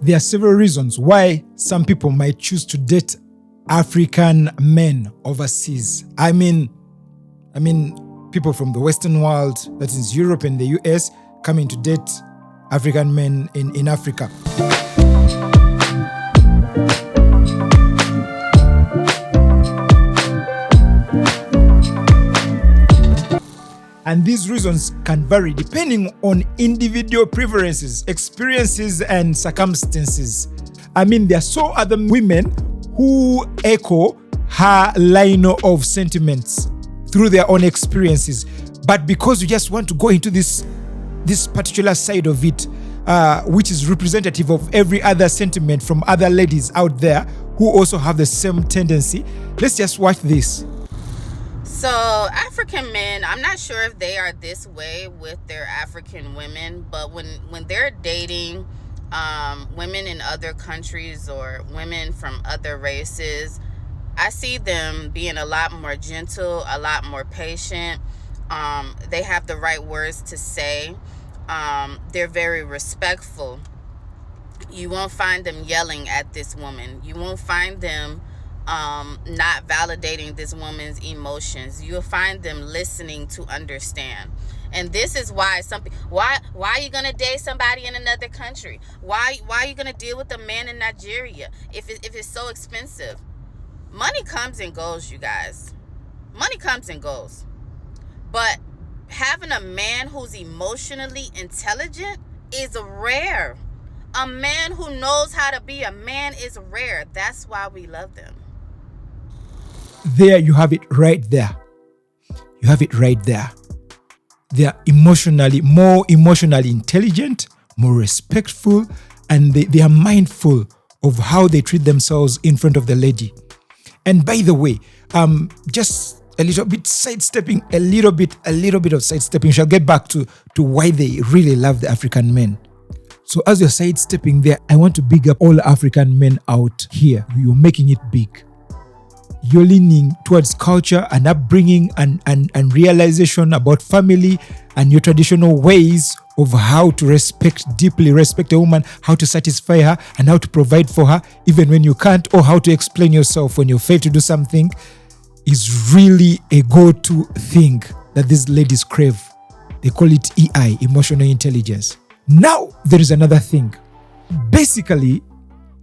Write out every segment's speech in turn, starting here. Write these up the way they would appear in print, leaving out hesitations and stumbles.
There are several reasons why some people might choose to date African men overseas. I mean, people from the Western world, that is Europe and the US, coming to date African men in Africa. And these reasons can vary depending on individual preferences, experiences, and circumstances. There are so other women who echo her line of sentiments through their own experiences. But because we just want to go into this particular side of it, which is representative of every other sentiment from other ladies out there who also have the same tendency, let's just watch this. So African men, I'm not sure if they are this way with their African women, but when they're dating women in other countries or women from other races, I see them being a lot more gentle, a lot more patient. They have the right words to say. They're very respectful. You won't find them yelling at this woman. You won't find them not validating this woman's emotions. You'll find them listening to understand. And this is why why are you gonna date somebody in another country? Why are you gonna deal with a man in Nigeria if it's so expensive? Money comes and goes, you guys. Money comes and goes. But having a man who's emotionally intelligent is rare. A man who knows how to be a man is rare. That's why we love them. There you have it right there. You have it right there. They are more emotionally intelligent, more respectful, and they are mindful of how they treat themselves in front of the lady. And by the way, just a little bit sidestepping, a little bit of sidestepping. Shall get back to why they really love the African men. So as you're sidestepping there, I want to big up all African men out here. You're making it big. You're leaning towards culture and upbringing and realization about family and your traditional ways of how to deeply respect a woman, how to satisfy her, and how to provide for her, even when you can't, or how to explain yourself when you fail to do something, is really a go-to thing that these ladies crave. They call it EI, emotional intelligence. Now, there is another thing. Basically,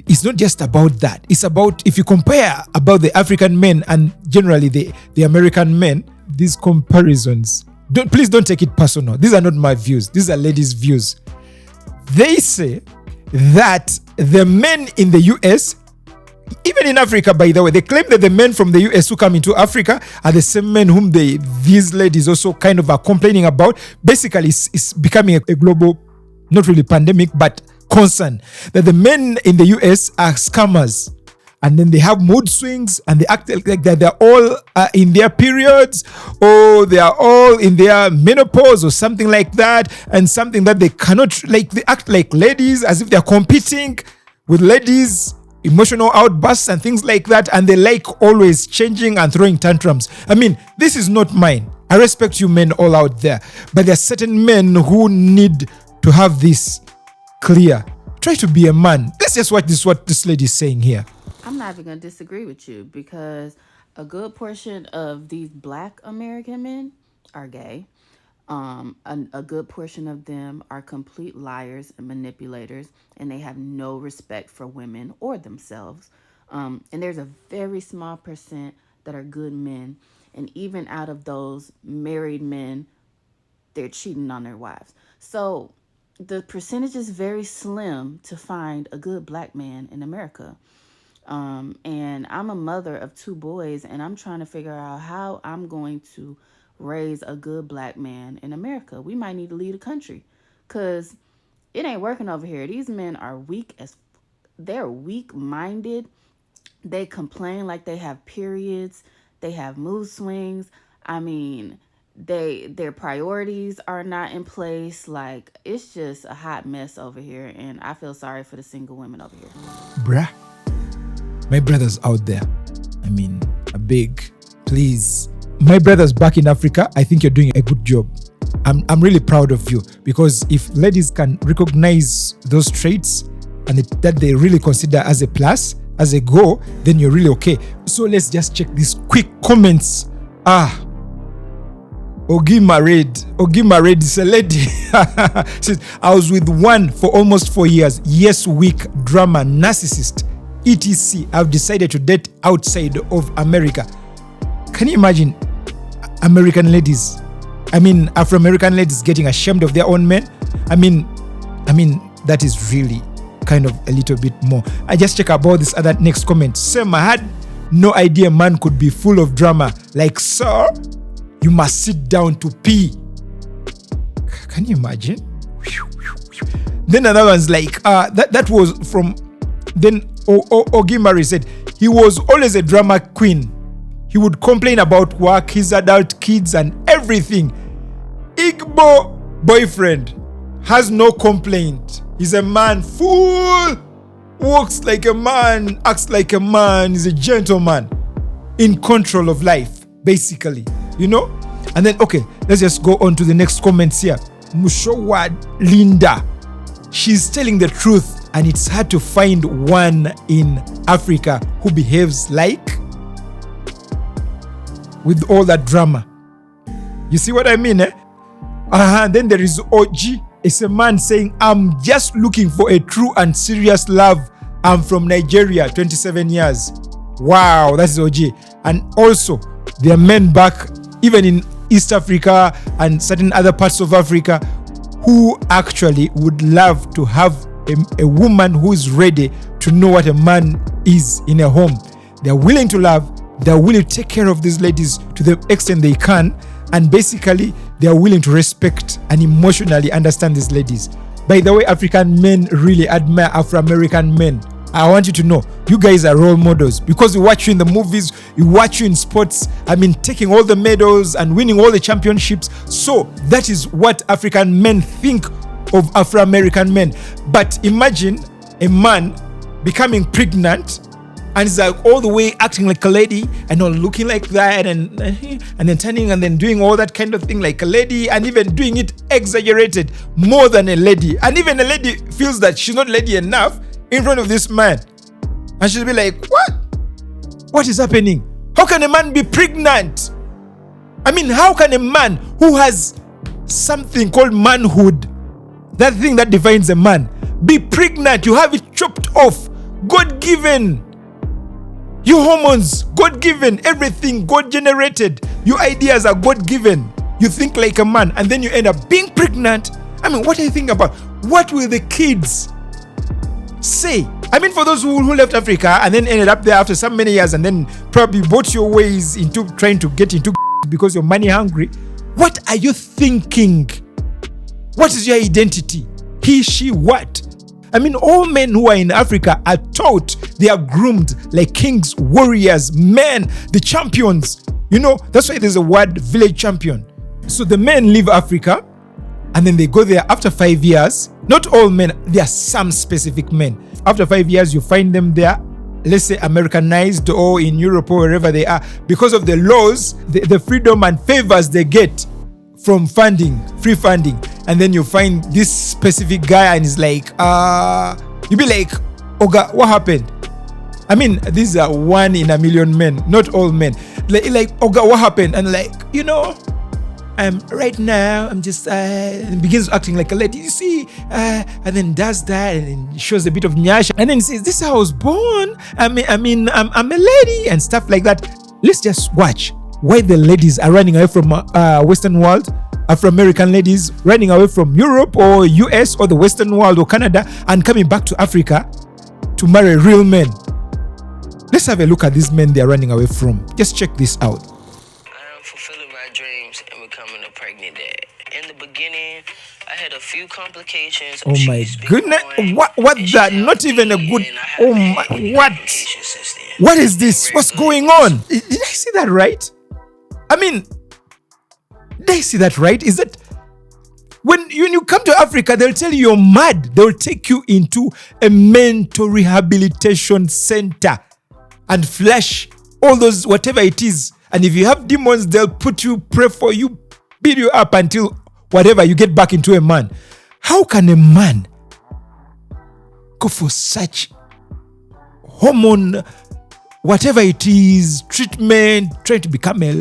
it's not just about that. It's about, if you compare about the African men and generally the American men, these comparisons, please don't take it personal. These are not my views. These are ladies' views. They say that the men in the US, even in Africa, by the way, they claim that the men from the US who come into Africa are the same men whom these ladies also kind of are complaining about. Basically, it's becoming a global, not really pandemic, but concern that the men in the US are scammers, and then they have mood swings and they act like they're all in their periods, or they are all in their menopause or something like that, and something that they cannot, they act like ladies as if they're competing with ladies, emotional outbursts and things like that, and they like always changing and throwing tantrums. This is not mine. I respect you men all out there, but there are certain men who need to have this clear. Try to be a man. Let's just watch what this lady is saying here. I'm not even going to disagree with you, because a good portion of these Black American men are gay. A good portion of them are complete liars and manipulators, and they have no respect for women or themselves. And there's a very small percent that are good men. And even out of those married men, they're cheating on their wives. So the percentage is very slim to find a good Black man in America. And I'm a mother of 2 boys, and I'm trying to figure out how I'm going to raise a good Black man in America. We might need to leave the country, because it ain't working over here. These men are they're weak-minded. They complain like they have periods. They have mood swings. Their priorities are not in place. It's just a hot mess over here, and I feel sorry for the single women over here. Bruh, my brothers out there, a big, please. My brothers back in Africa, I think you're doing a good job. I'm really proud of you, because if ladies can recognize those traits and that they really consider as a plus, as a go, then you're really okay. So let's just check these quick comments. Ogi married is a lady. Says, I was with one for almost 4 years. Yes, weak, drama, narcissist, etc. I've decided to date outside of America. Can you imagine American ladies? Afro-American ladies getting ashamed of their own men? I mean, that is really kind of a little bit more. I just check about this other next comment. Sam, I had no idea man could be full of drama. Like, sir, you must sit down to pee. Can you imagine? Then another one's like, that was from, then Ogimari said, he was always a drama queen. He would complain about work, his adult kids, and everything. Igbo boyfriend has no complaint. He's a man, fool, walks like a man, acts like a man, is a gentleman, in control of life, basically, you know? And then, okay, let's just go on to the next comments here. Mushowa Linda, she's telling the truth, and it's hard to find one in Africa who behaves like, with all that drama. You see what I mean, eh? Then there is OG. It's a man saying, I'm just looking for a true and serious love. I'm from Nigeria, 27 years. Wow, that's OG. And also, there are men back, even in East Africa and certain other parts of Africa, who actually would love to have a woman who is ready to know what a man is in a home. They're willing to love. They're willing to take care of these ladies to the extent they can. And basically, they are willing to respect and emotionally understand these ladies. By the way, African men really admire Afro-American men. I want you to know, you guys are role models because we watch you in the movies, we watch you in sports, taking all the medals and winning all the championships. So that is what African men think of Afro-American men. But imagine a man becoming pregnant and it's like all the way acting like a lady and not looking like that and then turning and then doing all that kind of thing like a lady and even doing it exaggerated more than a lady. And even a lady feels that she's not lady enough in front of this man. And she'll be like, what? What is happening? How can a man be pregnant? How can a man who has something called manhood, that thing that defines a man, be pregnant? You have it chopped off. God-given. Your hormones, God-given. Everything, God-generated. Your ideas are God-given. You think like a man, and then you end up being pregnant. What are you thinking about? What will the kids say? For those who left Africa and then ended up there after so many years and then probably bought your ways into trying to get into because you're money hungry. What are you thinking? What is your identity? He, she, what? All men who are in Africa are taught, they are groomed like kings, warriors, men, the champions. That's why there's a word village champion. So the men leave Africa and then they go there after 5 years. Not all men, there are some specific men. After 5 years, you find them there, let's say Americanized or in Europe or wherever they are, because of the laws, the freedom and favors they get from funding, free funding. And then you find this specific guy and he's like, you be like, Oga, what happened? These are 1 in a million men, not all men. Like Oga, what happened? And like, right now I'm just and begins acting like a lady, you see, and then does that and then shows a bit of nyash and then says, this is how I was born. I'm a lady and stuff like that. Let's just watch why the ladies are running away from Western world. Afro-American ladies running away from Europe or US or the Western world or Canada and coming back to Africa to marry real men. Let's have a look at these men they're running away from. Just check this out. I am fulfilling my dreams and becoming a pregnant dad. In the beginning, I had a few complications. Oh my goodness. What that? Not even a good. Oh my, what? What is this? What's going on? Did I see that right? Did I see that right? Is that when you come to Africa, they'll tell you you're mad. They'll take you into a mental rehabilitation center and flash all those, whatever it is. And if you have demons, they'll put you, pray for you, beat you up until whatever, you get back into a man. How can a man go for such hormone, whatever it is, treatment, trying to become a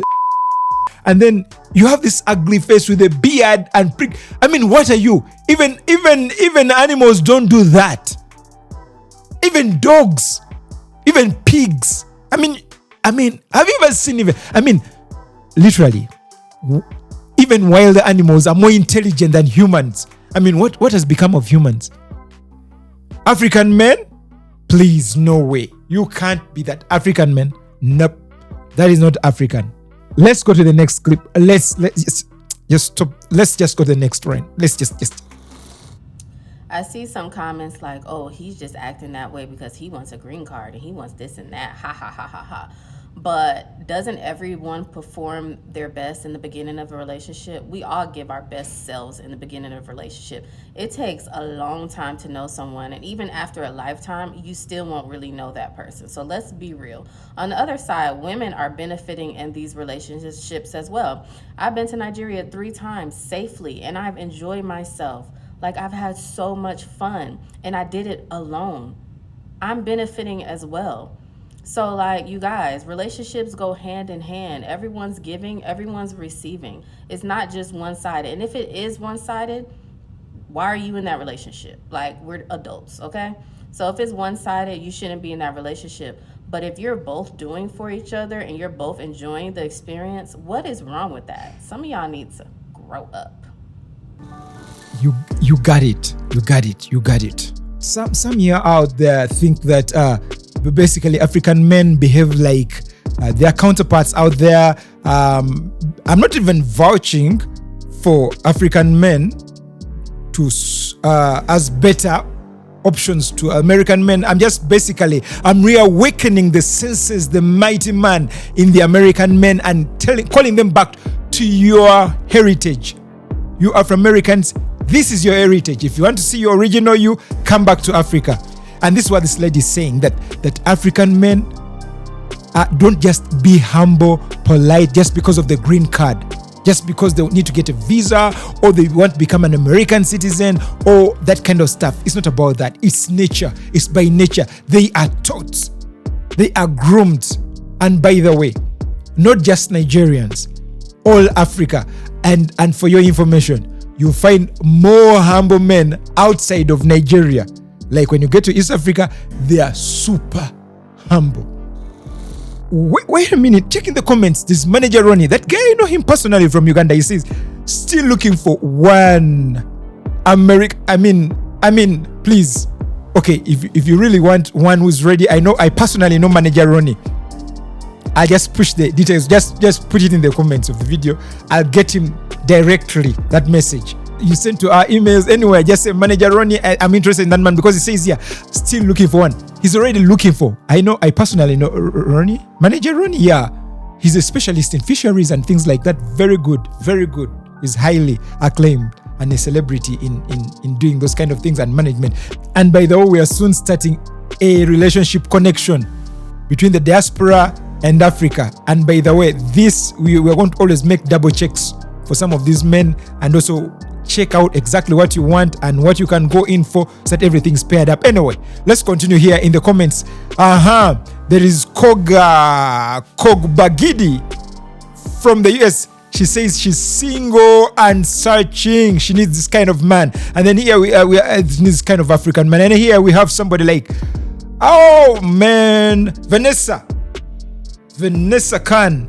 and then you have this ugly face with a beard and prick. I mean, what are you? Even animals don't do that. Even dogs, even pigs. I mean, have you ever seen literally, even wild animals are more intelligent than humans. I mean, what has become of humans? African men? Please, no way. You can't be that. African men? Nope. That is not African. Let's go to the next clip. Let's just stop. Let's just go to the next one. Let's just. I see some comments like, oh, he's just acting that way because he wants a green card and he wants this and that. Ha ha ha ha ha. But doesn't everyone perform their best in the beginning of a relationship? We all give our best selves in the beginning of a relationship. It takes a long time to know someone, and even after a lifetime, you still won't really know that person. So let's be real. On the other side, women are benefiting in these relationships as well. I've been to Nigeria 3 times safely, and I've enjoyed myself. Like, I've had so much fun, and I did it alone. I'm benefiting as well. So, like, you guys, relationships go hand in hand. Everyone's giving, everyone's receiving. It's not just one-sided. And if it is one-sided, why are you in that relationship? Like, we're adults, okay? So if it's one-sided, you shouldn't be in that relationship. But if you're both doing for each other and you're both enjoying the experience, what is wrong with that? Some of y'all need to grow up. You got it. Some here out there think that basically African men behave like their counterparts out there. I'm not even vouching for African men to as better options to American men. I'm reawakening the senses, the mighty man in the American men, and calling them back to your heritage. You Afro-Americans, this is your heritage. If you want to see your original you, come back to Africa. And this is what this lady is saying, that African men don't just be humble, polite, just because of the green card, just because they need to get a visa or they want to become an American citizen or that kind of stuff. It's not about that. It's nature. It's by nature. They are taught. They are groomed. And by the way, not just Nigerians, all Africa. And for your information, you find more humble men outside of Nigeria. Like when you get to East Africa, they are super humble. Wait a minute, check in the comments. This manager Ronnie, that guy, I know him personally from Uganda. He says, still looking for one please. Okay, if you really want one who's ready, I personally know manager Ronnie. I just push the details, just put it in the comments of the video. I'll get him directly that message. You send to our emails anyway, just say manager Ronnie, I'm interested in that man, because he says here, still looking for one. He's already looking for. I personally know Ronnie. Manager Ronnie, yeah. He's a specialist in fisheries and things like that. Very good. He's highly acclaimed and a celebrity in doing those kind of things and management. And by the way, we are soon starting a relationship connection between the diaspora and Africa. And by the way, we are going to always make double checks for some of these men, and also check out exactly what you want and what you can go in for, so that everything's paired up. Anyway, let's continue here in the comments. There is Kogbagidi from the US. She says she's single and searching. She needs this kind of man. And then here we need this kind of African man. And here we have somebody like, oh man, Vanessa Khan.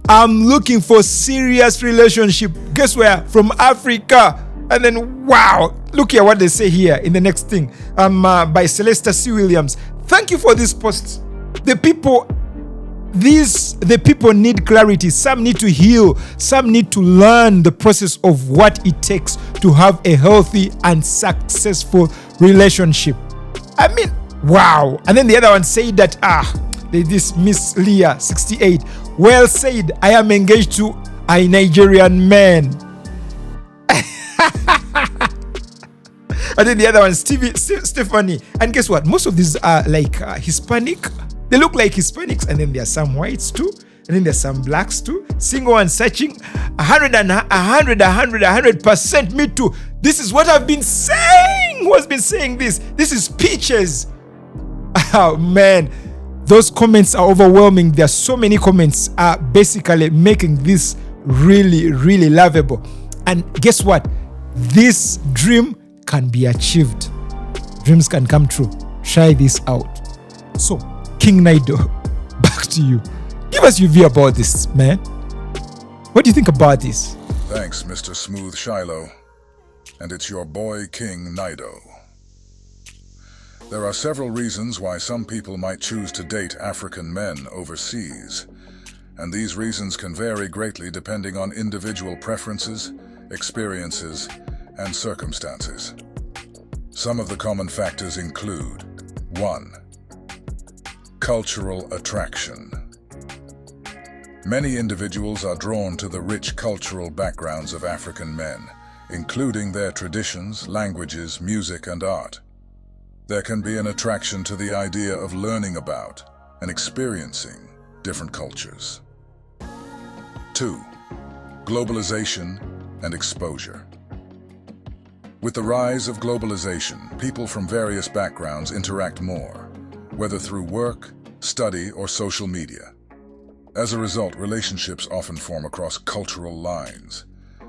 I'm looking for serious relationship. Guess where? From Africa. And then, wow, look here what they say here in the next thing. By Celesta C. Williams. Thank you for this post. The people need clarity. Some need to heal. Some need to learn the process of what it takes to have a healthy and successful relationship. Wow. And then the other one said that, this Miss Leah 68. Well said, I am engaged to a Nigerian man. And then the other one, Stephanie. And guess what? Most of these are like Hispanic. They look like Hispanics. And then there are some whites too. And then there's some blacks too. Single and searching. 100%. Me too. This is what I've been saying. who has been saying this. This is Peaches. Oh man, those comments are overwhelming. There are so many comments are basically making this really, really lovable. And guess what? This dream can be achieved. Dreams can come true. Try this out. So, King Naido, back to you. Give us your view about this, man. What do you think about this? Thanks, Mr. Smooth Shiloh. And it's your boy, King Naido. There are several reasons why some people might choose to date African men overseas. And these reasons can vary greatly depending on individual preferences, experiences, and circumstances. Some of the common factors include: 1. Cultural attraction. Many individuals are drawn to the rich cultural backgrounds of African men, including their traditions, languages, music, and art. There can be an attraction to the idea of learning about and experiencing different cultures. 2. Globalization and exposure. With the rise of globalization, people from various backgrounds interact more, whether through work, study, or social media. As a result, relationships often form across cultural lines,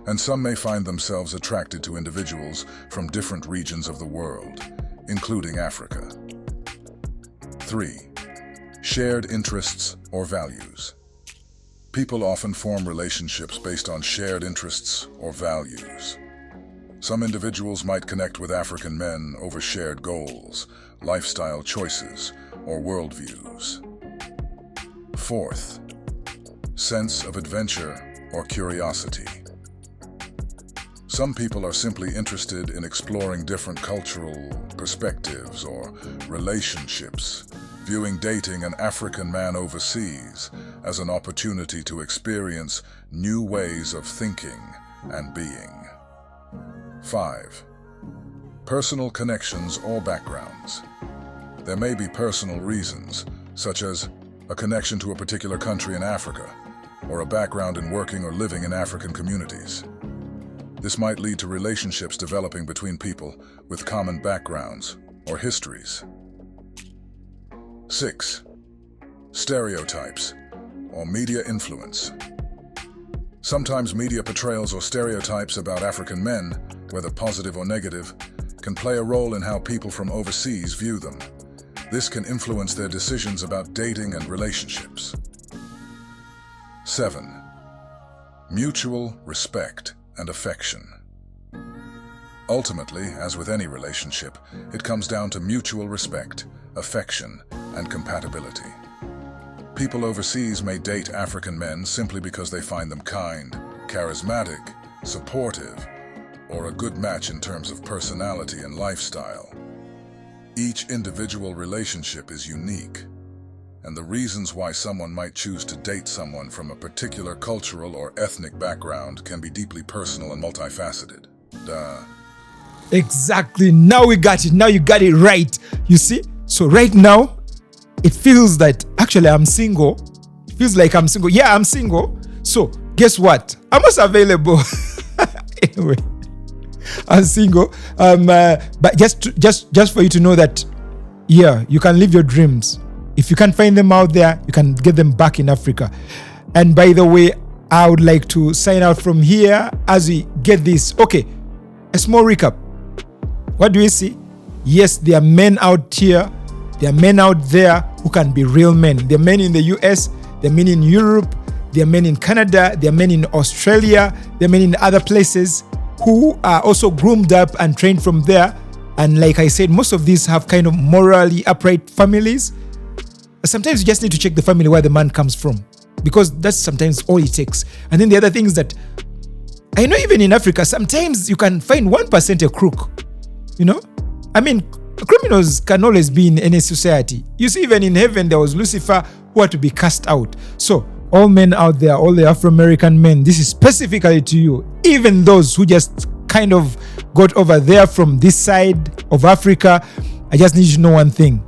and some may find themselves attracted to individuals from different regions of the world, including Africa. 3. Shared interests or values. People often form relationships based on shared interests or values. Some individuals might connect with African men over shared goals, lifestyle choices, or worldviews. 4th, sense of adventure or curiosity. Some people are simply interested in exploring different cultural perspectives or relationships, viewing dating an African man overseas as an opportunity to experience new ways of thinking and being. 5. Personal connections or backgrounds. There may be personal reasons, such as a connection to a particular country in Africa, or a background in working or living in African communities. This might lead to relationships developing between people with common backgrounds or histories. 6. Stereotypes or media influence. Sometimes media portrayals or stereotypes about African men, whether positive or negative, can play a role in how people from overseas view them. This can influence their decisions about dating and relationships. 7. Mutual respect and affection. Ultimately, as with any relationship, it comes down to mutual respect, affection, and compatibility. People overseas may date African men simply because they find them kind, charismatic, supportive, or a good match in terms of personality and lifestyle. Each individual relationship is unique, and the reasons why someone might choose to date someone from a particular cultural or ethnic background can be deeply personal and multifaceted. Exactly. Now we got it. Now you got it right. You see? So right now, it feels that actually I'm single. It feels like I'm single. Yeah, I'm single. So guess what? I'm also available. Anyway, I'm single. But just for you to know that, yeah, you can live your dreams. If you can't find them out there, you can get them back in Africa. And by the way, I would like to sign out from here as we get this. Okay, a small recap. What do we see? Yes, there are men out here. There are men out there who can be real men. There are men in the US. There are men in Europe. There are men in Canada. There are men in Australia. There are men in other places who are also groomed up and trained from there. And like I said, most of these have kind of morally upright families. Sometimes you just need to check the family where the man comes from, because that's sometimes all it takes. And then the other thing is that I know even in Africa, sometimes you can find 1% a crook. You know? I mean, criminals can always be in any society. You see, even in heaven, there was Lucifer who had to be cast out. So all men out there, all the Afro-American men, this is specifically to you. Even those who just kind of got over there from this side of Africa, I just need you to know one thing.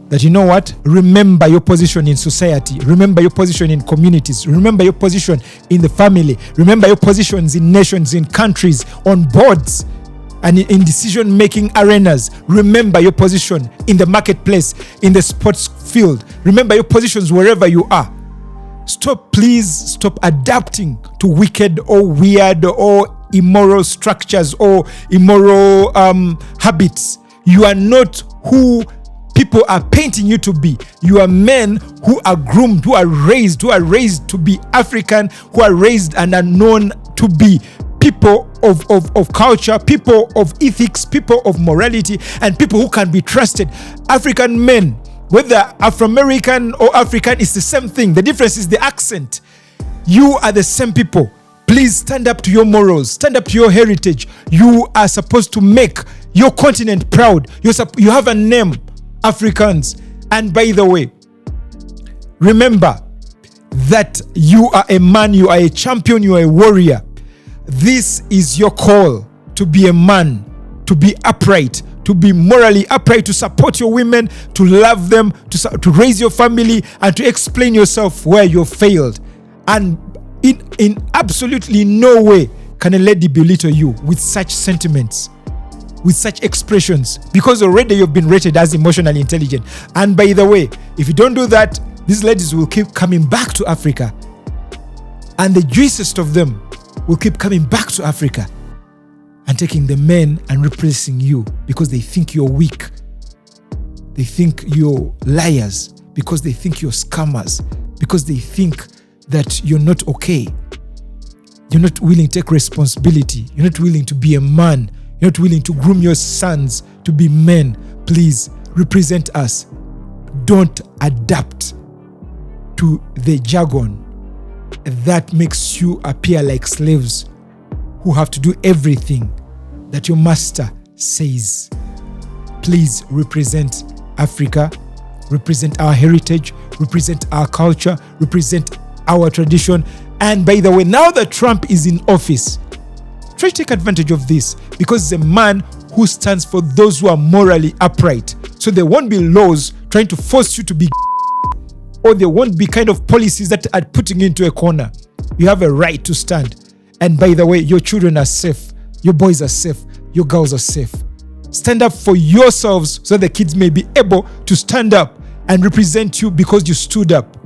That you know what? Remember your position in society. Remember your position in communities. Remember your position in the family. Remember your positions in nations, in countries, on boards. and in decision-making arenas. Remember your position in the marketplace, in the sports field. Remember your positions wherever you are. Please stop adapting to wicked or weird or immoral structures or immoral habits. You are not who people are painting you to be. You are men who are groomed, who are raised to be African, who are raised and are known to be people of culture, people of ethics, people of morality, and people who can be trusted. African men, whether Afro-American or African, is the same thing. The difference is the accent. You are the same people. Please stand up to your morals. Stand up to your heritage. You are supposed to make your continent proud. You have a name, Africans. And by the way, remember that you are a man, you are a champion, you are a warrior. This is your call to be a man, to be upright, to be morally upright, to support your women, to love them, to raise your family, and to explain yourself where you failed. And in absolutely no way can a lady belittle you with such sentiments, with such expressions, because already you've been rated as emotionally intelligent. And by the way, if you don't do that, these ladies will keep coming back to Africa, and the juiciest of them will keep coming back to Africa and taking the men and replacing you because they think you're weak. They think you're liars, because they think you're scammers, because they think that you're not okay. You're not willing to take responsibility. You're not willing to be a man. You're not willing to groom your sons to be men. Please represent us. Don't adapt to the jargon that makes you appear like slaves who have to do everything that your master says. Please represent Africa, represent our heritage, represent our culture, represent our tradition. And by the way, now that Trump is in office, try to take advantage of this, because he's a man who stands for those who are morally upright. So there won't be laws trying to force you to be, or there won't be kind of policies that are putting you into a corner. You have a right to stand. And by the way, your children are safe. Your boys are safe. Your girls are safe. Stand up for yourselves so the kids may be able to stand up and represent you because you stood up.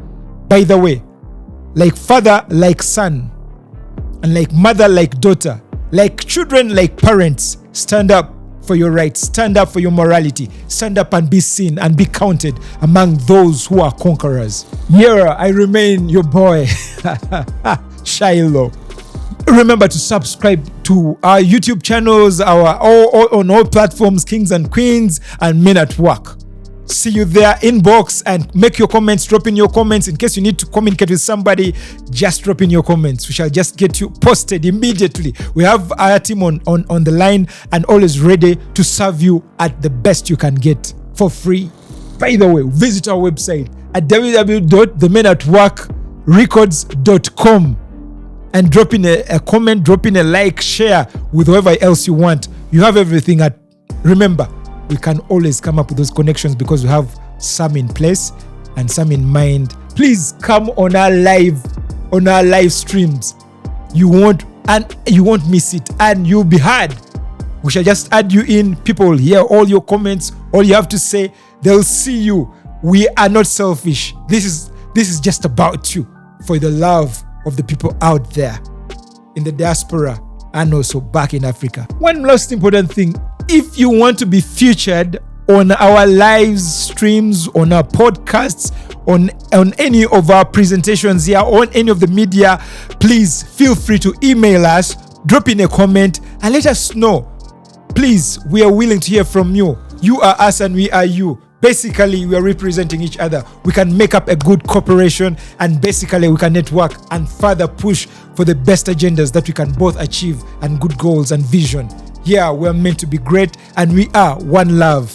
By the way, like father, like son, and like mother, like daughter, like children, like parents, stand up for your rights, stand up for your morality, stand up and be seen and be counted among those who are conquerors. Yeah, I remain your boy, Shiloh. Remember to subscribe to our YouTube channels, on all platforms, Kings and Queens and Men at Work. See you there. Inbox and make your comments. Drop in your comments. In case you need to communicate with somebody, just drop in your comments. We shall just get you posted immediately. We have our team on the line and always ready to serve you at the best you can get for free. By the way, visit our website at www.themenatworkrecords.com and drop in a comment, drop in a like, share with whoever else you want. You have everything at, remember, we can always come up with those connections because we have some in place and some in mind. Please come on our live streams. You won't miss it, and you'll be heard. We shall just add you in. People will hear all your comments, all you have to say. They'll see you. We are not selfish. This is just about you, for the love of the people out there in the diaspora and also back in Africa. One most important thing, if you want to be featured on our live streams, on our podcasts, on any of our presentations here, on any of the media, please feel free to email us, drop in a comment, and let us know. Please, we are willing to hear from you. You are us and we are you. Basically, we are representing each other. We can make up a good cooperation, and basically we can network and further push for the best agendas that we can both achieve, and good goals and vision. Yeah, we are meant to be great, and we are one love.